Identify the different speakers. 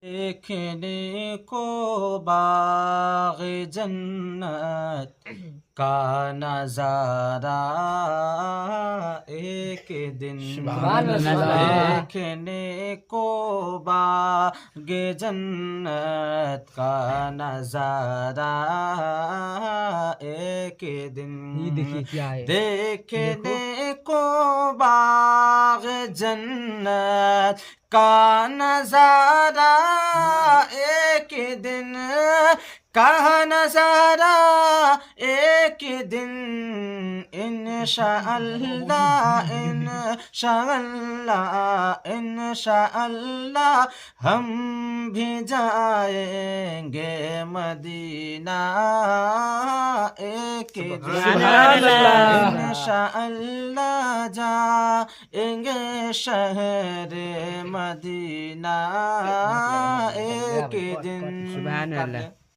Speaker 1: دیکھنے کو باغ جنت کا نظارہ ایک دن، دیکھنے کو باغ جنت کا نظارہ ایک دن، دیکھنے کو باغ جنت کا نظارہ ایک دن، کا نظارہ ایک دن، انشاءاللہ انشاءاللہ انشاءاللہ ہم بھی جائیں گے مدینہ ایک دن، انشاءاللہ جائیں گے شہر مدینہ ایک دن۔